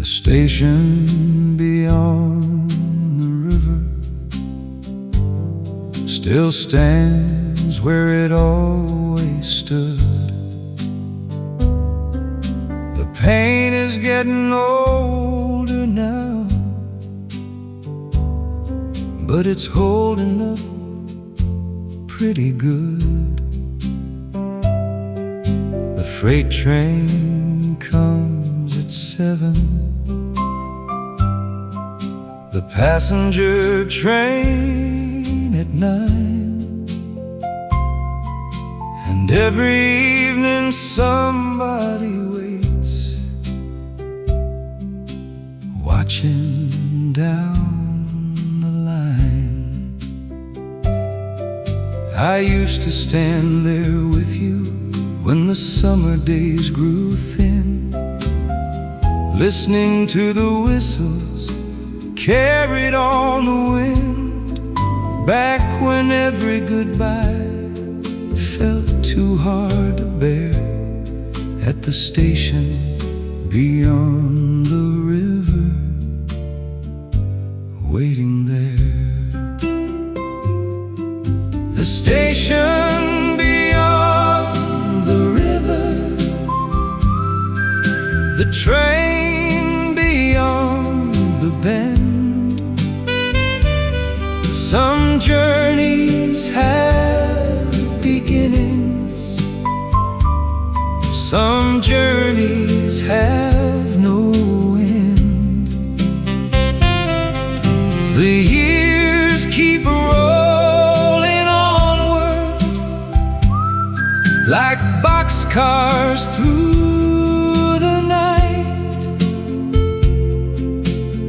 The station beyond the river still stands where it always stood. The pain is getting older now, but it's holding up pretty good. The freight train comes at 7, the passenger train at 9, and every evening somebody waits, watching down the line. I used to stand there with you when the summer days grew thin, listening to the whistles carried on the wind, back when every goodbye felt too hard to bear, at the station beyond the river, waiting there. The station beyond the river, the train beyond the bend. Some journeys have beginnings, some journeys have no end. The years keep rolling onward like boxcars through the night,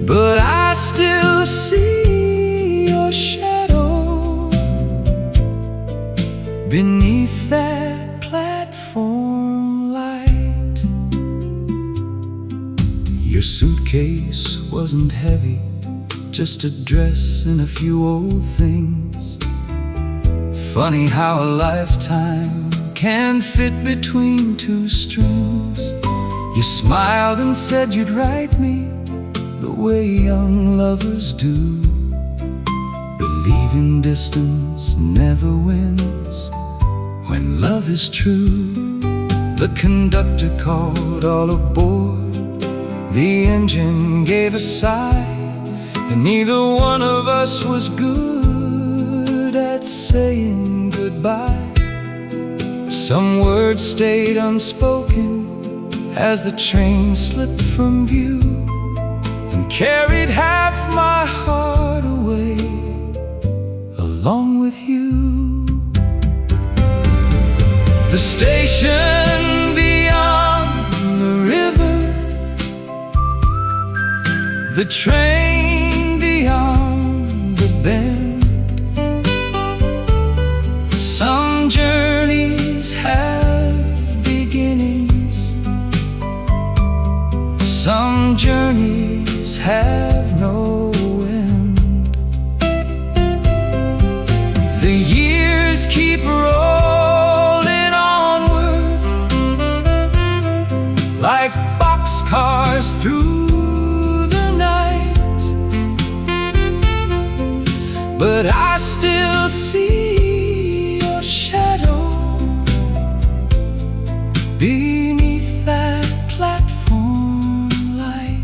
but I still see shadow beneath that platform light. Your suitcase wasn't heavy, just a dress and a few old things. Funny how a lifetime can fit between two strings. You smiled and said you'd write me the way young lovers do. Believing distance never wins when love is true. The conductor called all aboard, the engine gave a sigh, and neither one of us was good at saying goodbye. Some words stayed unspoken as the train slipped from view and carried half my heart away along with you. The station beyond the river, the train beyond the bend. Some journeys have beginnings, some journeys have no end. The years keep rolling onward like boxcars through the night, but I still see your shadow beneath that platform light.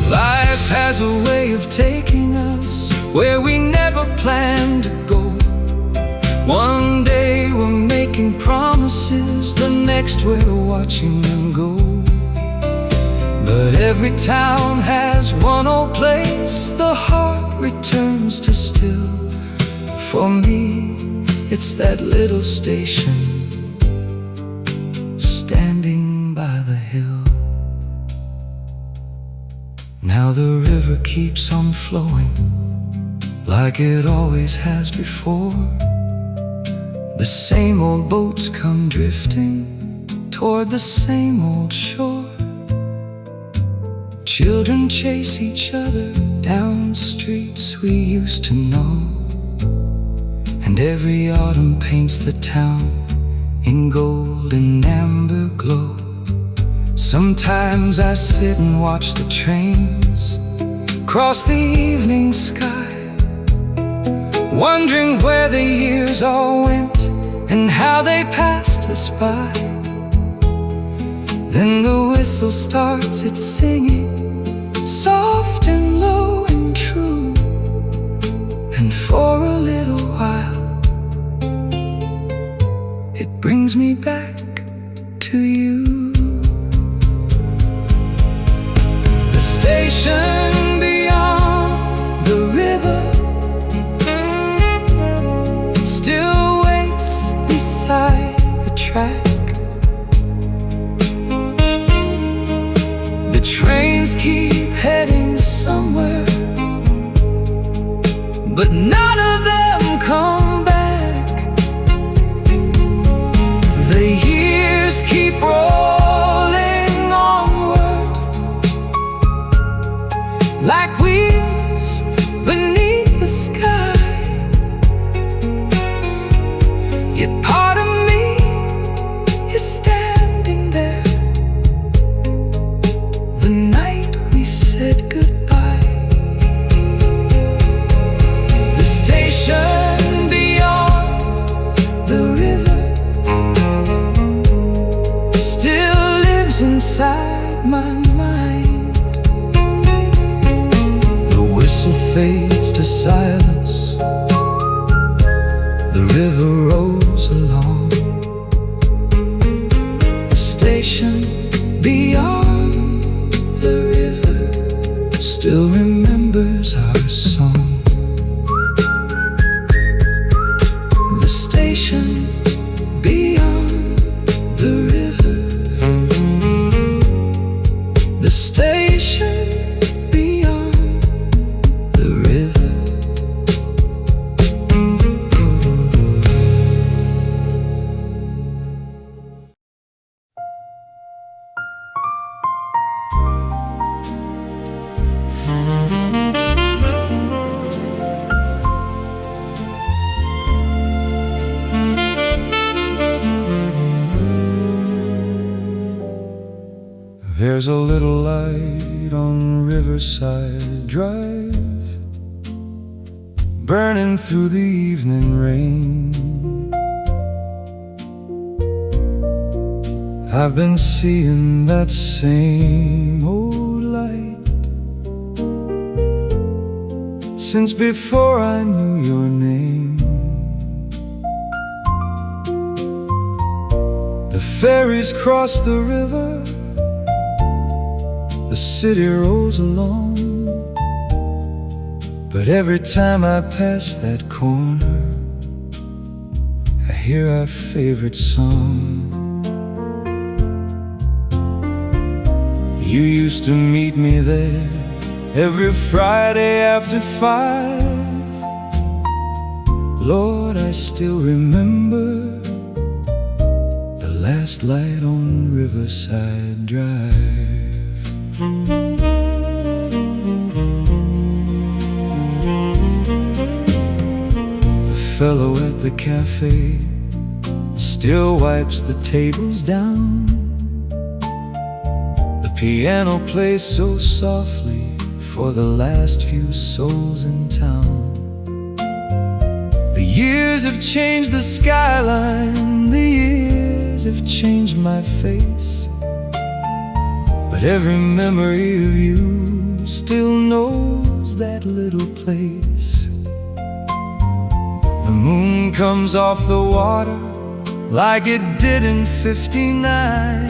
Life has a way of taking us where we never planned to go. One day we're making promises, the next we're watching them go. But every town has one old place the heart returns to still. For me, it's that little station standing by the hill. Now the river keeps on flowing like it always has before. The same old boats come drifting toward the same old shore. Children chase each other down streets we used to know, and every autumn paints the town in gold and amber glow. Sometimes I sit and watch the trains cross the evening sky, wondering where the years all went and how they passed us by. Then the whistle starts its singing, soft and low and true, and for a little while it brings me back to you. The station beyond the river still waits beside the track. The trains keep heading somewhere, but none of them come back. The years keep rolling onward like wheels beneath the sky. Yet part of me is standing there the night we said goodbye. The station beyond the river still lives inside my mind. The whistle fades to silence, the river rolls along. The station beyond the river still remembers our song. The station beyond the river. The station beyond the river. There's a little light on Riverside Drive, burning through the evening rain. I've been seeing that same old light since before I knew your name. The ferries cross the river, the city rolls along, but every time I pass that corner, I hear our favorite song. You used to meet me there every Friday after 5. Lord, I still remember the last light on Riverside Drive. The fellow at the cafe still wipes the tables down. The piano plays so softly for the last few souls in town. The years have changed the skyline, the years have changed my face, but every memory of you still knows that little place. The moon comes off the water like it did in '59,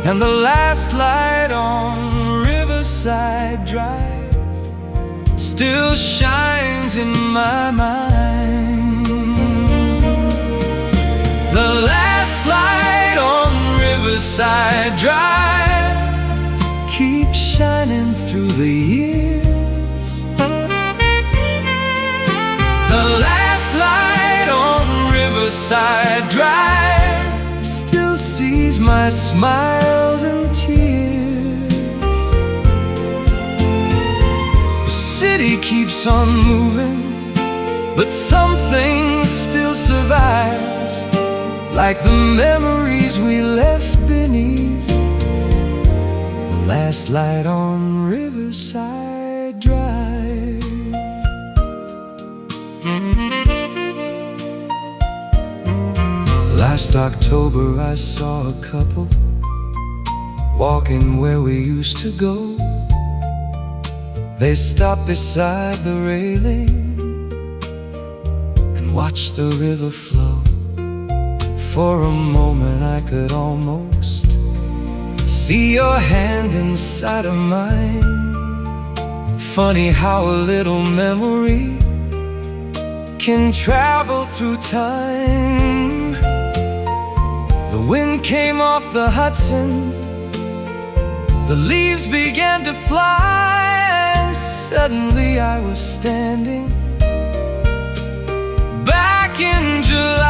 and the last light on Riverside Drive still shines in my mind. The last light on Riverside Drive keeps shining through the years. The last light on Riverside Drive still sees my smiles and tears. The city keeps on moving, but some things still survive, like the memories we left beneath last light on Riverside Drive. Last October I saw a couple walking where we used to go. They stopped beside the railing and watched the river flow. For a moment I could almost see your hand inside of mine. Funny how a little memory can travel through time. The wind came off the Hudson, the leaves began to fly, and suddenly I was standing back in July.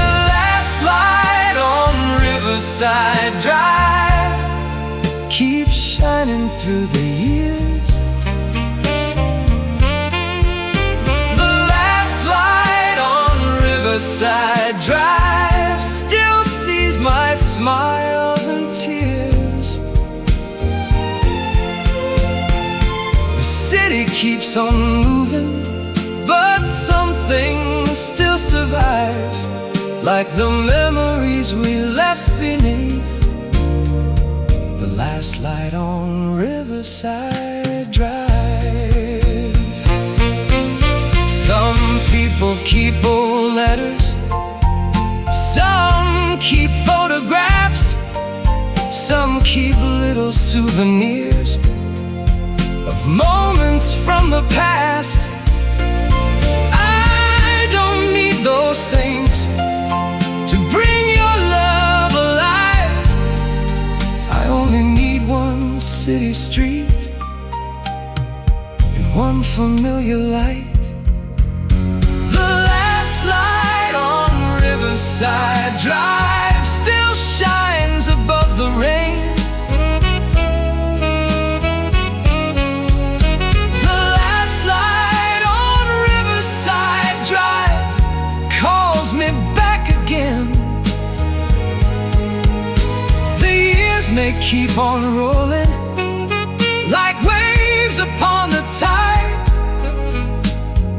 The last light on Riverside Drive keeps shining through the years. The last light on Riverside Drive still sees my smiles and tears. The city keeps on moving, but some things still survive, like the memories we left beneath the last light on Riverside Drive. Some people keep old letters, some keep photographs, some keep little souvenirs of moments from the past. I don't need those things to bring your love alive. I only need one city street and one familiar light. The last light on Riverside Drive still shines above the rain. The last light on Riverside Drive calls me back again. The years may keep on rolling like waves upon the tide,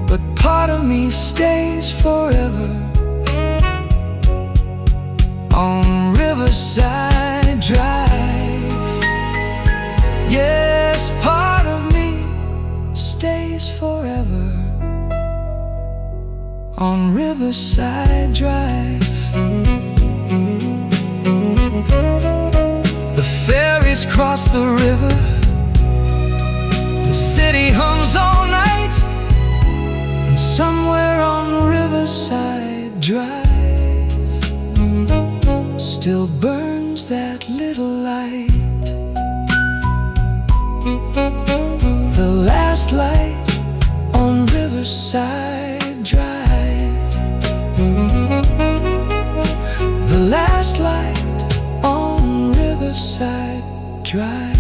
but part of me stays forever on Riverside Drive. Yes, part of me stays forever on Riverside Drive. The ferries cross the river, the city hums all night, and somewhere on Riverside Drive still burns that little light. The last light on Riverside Drive. The last light on Riverside Drive.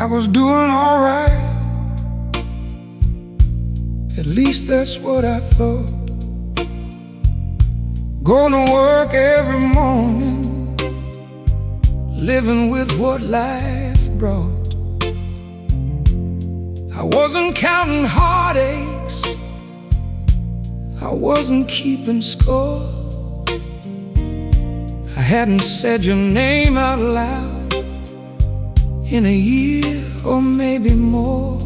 I was doing all right, at least that's what I thought. Going to work every morning, living with what life brought. I wasn't counting heartaches, I wasn't keeping score. I hadn't said your name out loud in a year or maybe more.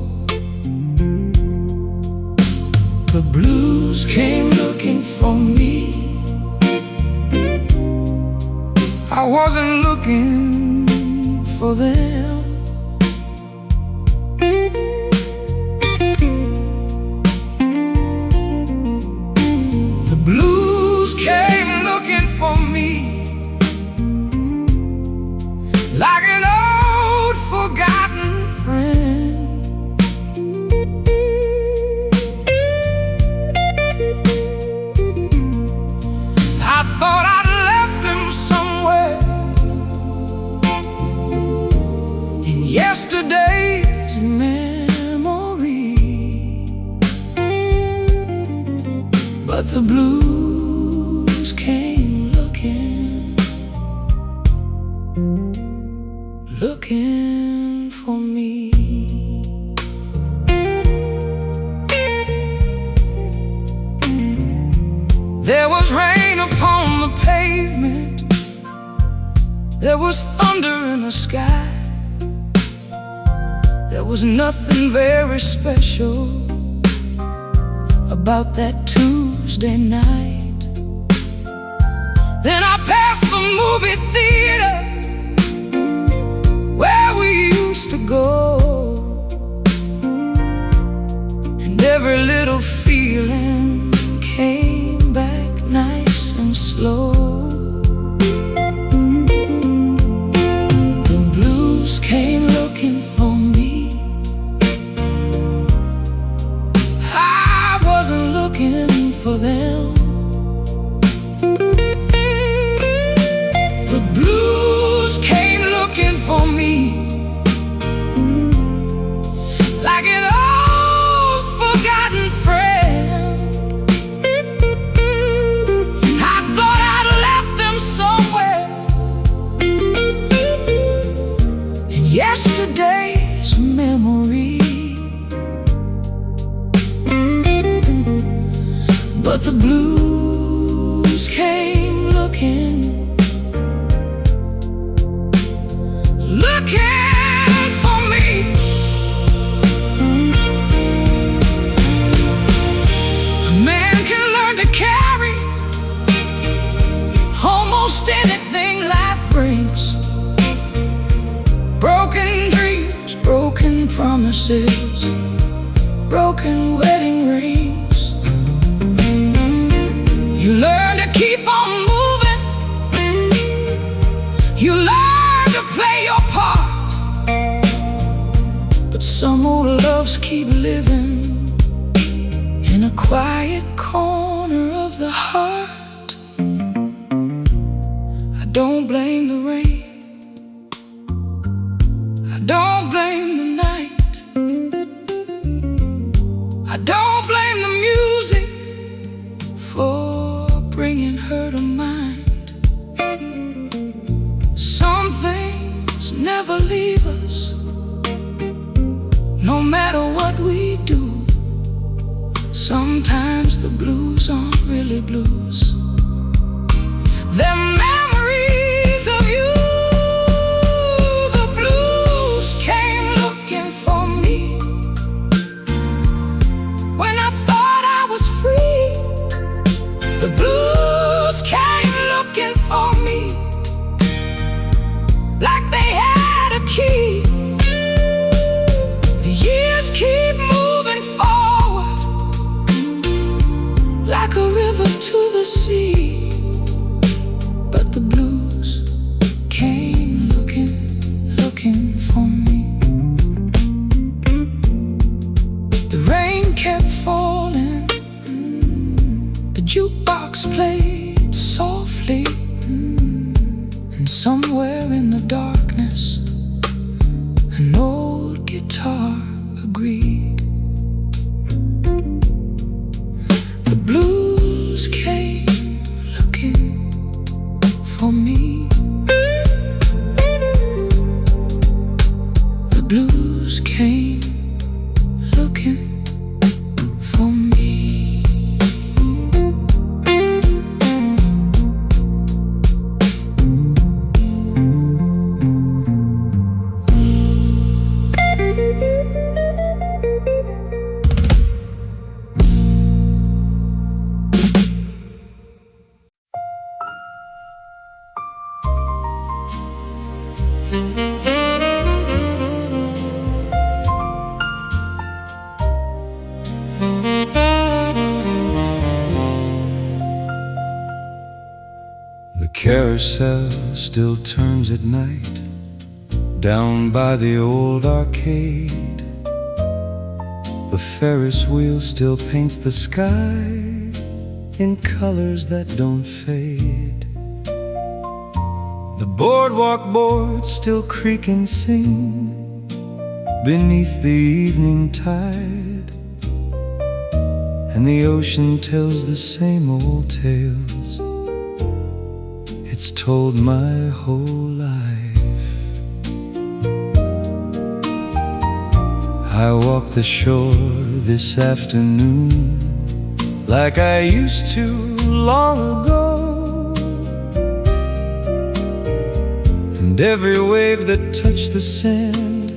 The blues came looking for me, I wasn't looking for them. The blues came looking for me like an old forgotten looking for me. There was rain upon the pavement, there was thunder in the sky. There was nothing very special about that Tuesday night. Then I passed the movie theater where we used to go, and every little feeling came back nice and slow. The blues came looking for me. I wasn't looking for them. The blues came looking for me, like an old forgotten friend. I thought I'd left them somewhere in yesterday's memory, but the blues came looking for me. A man can learn to carry almost anything life brings. Broken dreams, broken promises, broken wedding rings. You learn to keep on moving, you learn to play your part, but some old loves keep living in a quiet corner of the heart. I don't blame the rain, I don't blame the night, I don't blame the music for bringing her to mind. Some things never leave us, no matter what we do. Sometimes the blues aren't really blues, they're memories of you. The blues came looking for me when I thought I was free. The blues came looking for me like they had a key. The years keep moving forward like a river to the sea, but the blues came looking for me. The rain kept falling, the jukebox played softly, and somewhere in the darkness an old guitar agreed. The blues came looking for me. The blues came looking for me. The carousel still turns at night down by the old arcade. The Ferris wheel still paints the sky in colors that don't fade. The boardwalk boards still creak and sing beneath the evening tide, and the ocean tells the same old tales it's told my whole life. I walk the shore this afternoon like I used to long ago, and every wave that touched the sand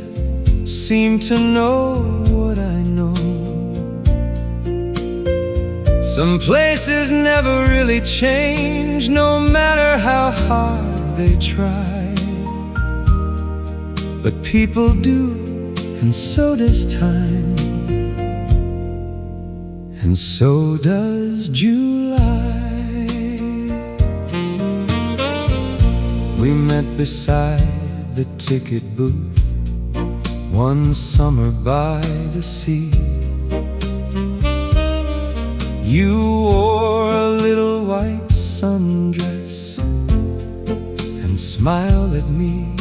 seemed to know what I know. Some places never really change, no matter how hard they try, but people do, and so does time, and so does July. We met beside the ticket booth one summer by the sea. You wore a little white sundress and smiled at me.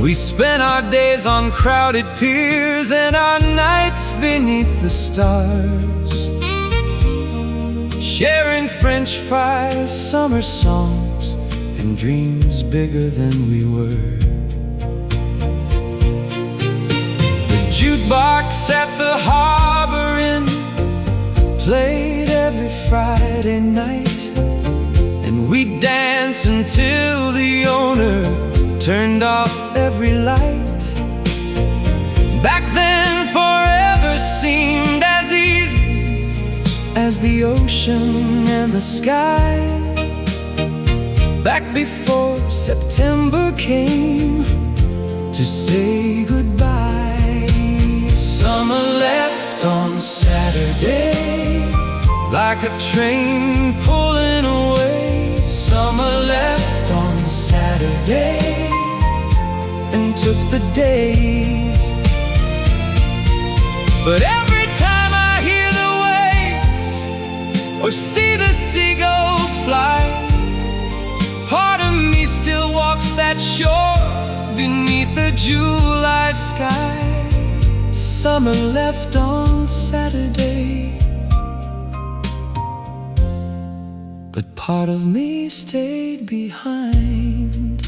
We spent our days on crowded piers and our nights beneath the stars, sharing French fries, summer songs, and dreams bigger than we were. The jukebox at the Harbor Inn played every Friday night, and we'd dance until the owner turned off every light. Back then forever seemed as easy as the ocean and the sky. Back before September came to say goodbye. Summer left on Saturday like a train pulling away. Summer left on Saturday and took the days. But every time I hear the waves or see the seagulls fly, part of me still walks that shore beneath the July sky. Summer left on Saturday, but part of me stayed behind.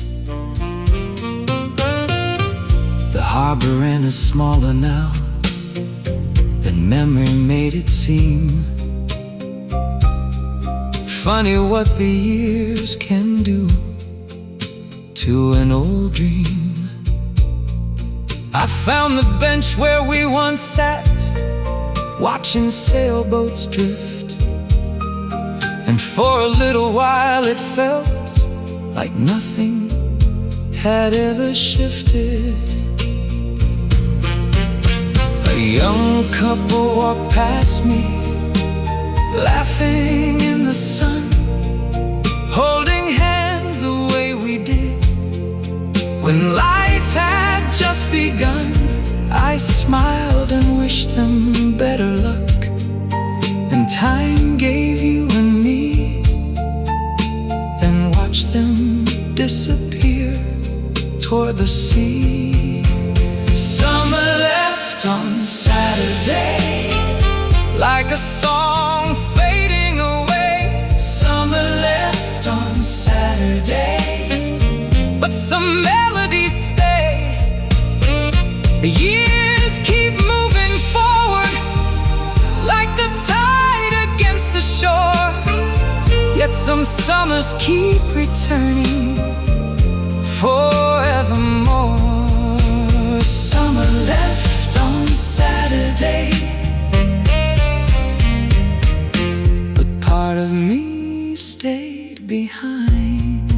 The harbor Inn is smaller now than memory made it seem. Funny what the years can do to an old dream. I found the bench where we once sat, watching sailboats drift, and for a little while it felt like nothing had ever shifted. A young couple walked past me, laughing in the sun, holding hands the way we did when life had just begun. I smiled and wished them better luck, and time gave you and me, then watched them disappear toward the sea. Summer left on Saturday like a song fading away. Summer left on Saturday, but some melodies stay. The years keep moving forward like the tide against the shore, yet some summers keep returning forevermore. Summer left on Saturday, but part of me stayed behind.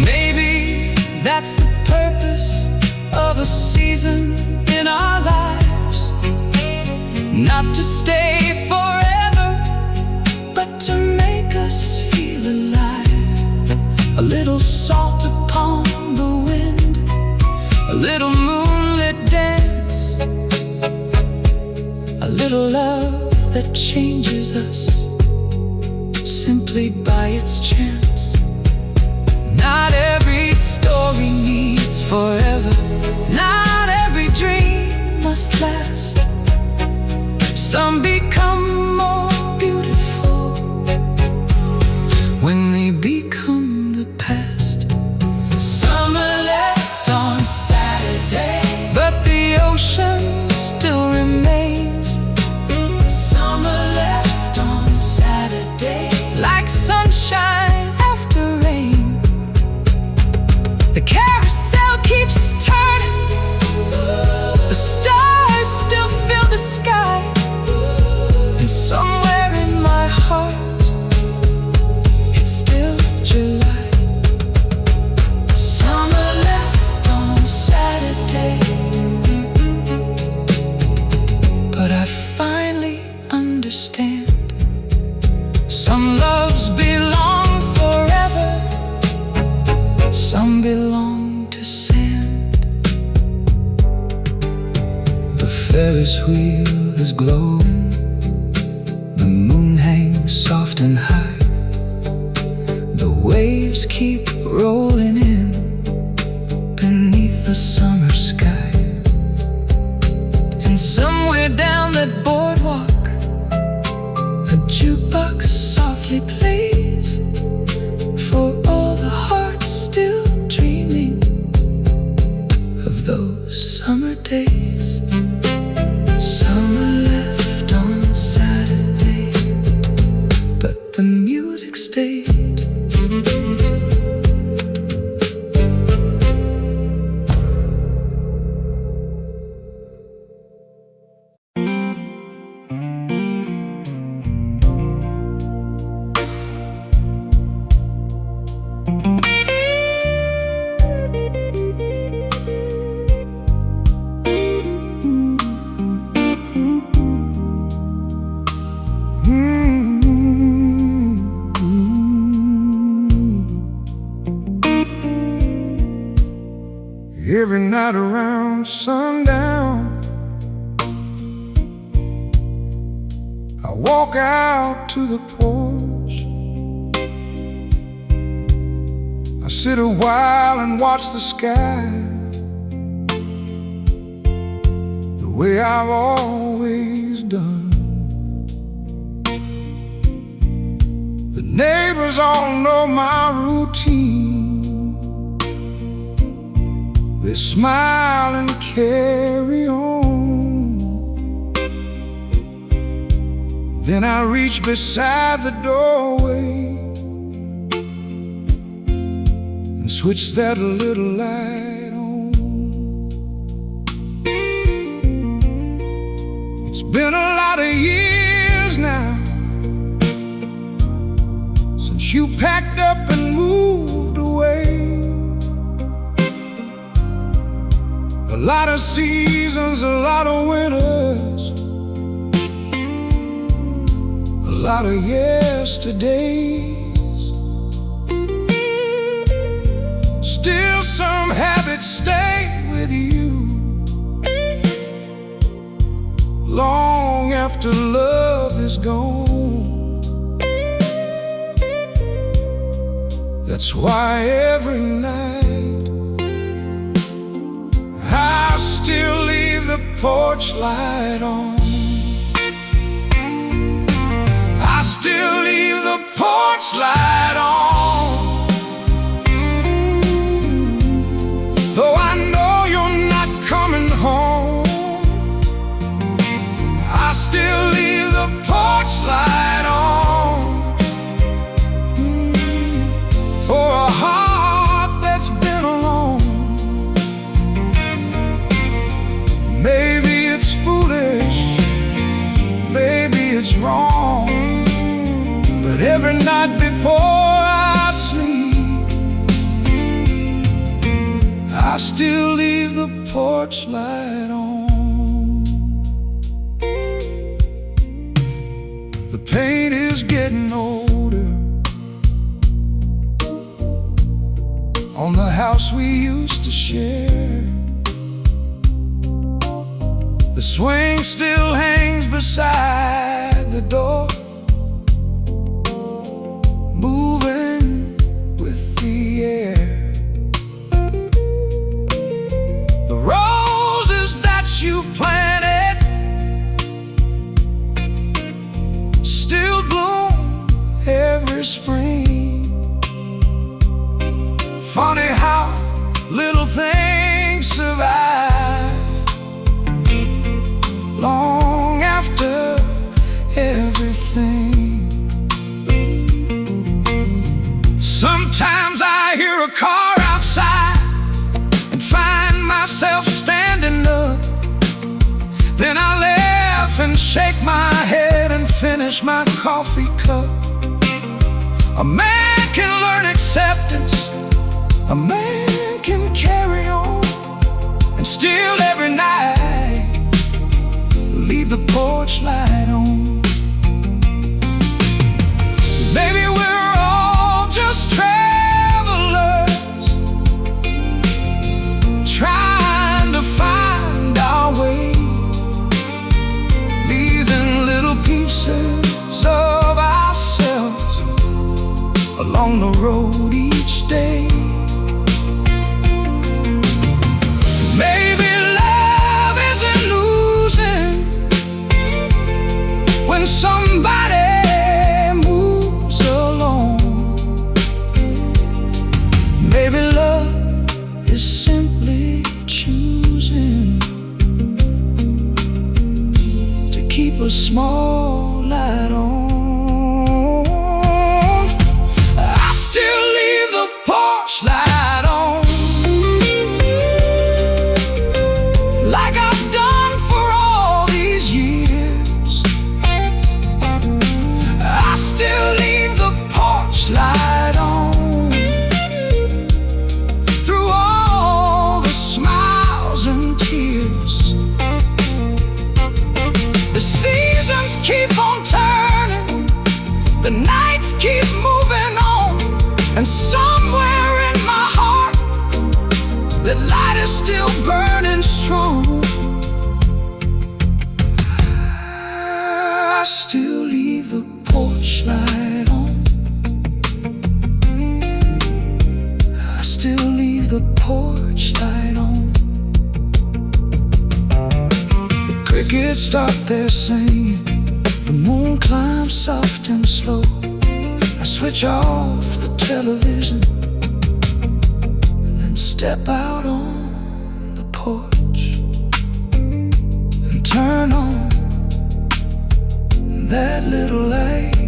Maybe that's the purpose of a season in our lives, not to stay forever, but to make us feel alive. A little salt upon the wind, a little moonlit dance, a little love that changes us simply by its chance. Not every story needs forever, not every dream must last. Some become more beautiful when they become the past. Summer left Ferris wheel is glowing, the moon hangs soft and high, the waves keep rolling in beneath the summer sky. And somewhere down that boardwalk, a jukebox softly plays for all the hearts still dreaming of those summer days. Summer left on Saturday, but the music stayed. Every night around sundown, I walk out to the porch. I sit a while and watch the sky, the way I've always done. The neighbors all know my routine. They smile and carry on. Then I reach beside the doorway and switch that little light on. It's been a lot of years now since you packed up and moved away. A lot of seasons, a lot of winters, a lot of yesterdays. Still some habits stay with you long after love is gone. That's why every night I still leave the porch light on. I still leave the porch light on. Though I know you're not coming home, I still leave the porch light on. For a heart that's been alone. Maybe it's foolish, maybe it's wrong, but every night before I sleep, I still leave the porch light on. The paint is getting older on the house we used to share. The swing still hangs beside the door, moving with the air. The roses that you planted still bloom every spring. Funny how little things survive long after everything. Sometimes I hear a car outside and find myself standing up. Then I laugh and shake my head and finish my coffee cup. A man can learn acceptance, a man can carry on, and still every night leave the porch light on. Maybe we're all just travelers trying to find our way. Maybe love is simply choosing to keep a small light on. I still leave the porch light on, like I've done for all these years. I still leave the porch light on, through all the smiles and tears. The seasons keep on turning, the nights keep moving on, and somewhere in my heart that light is still burning strong. I still leave the porch light on. I still leave the porch light on. The crickets start their singing, the moon climbs soft and slow. I switch off the television, then step out on the porch and turn on that little light.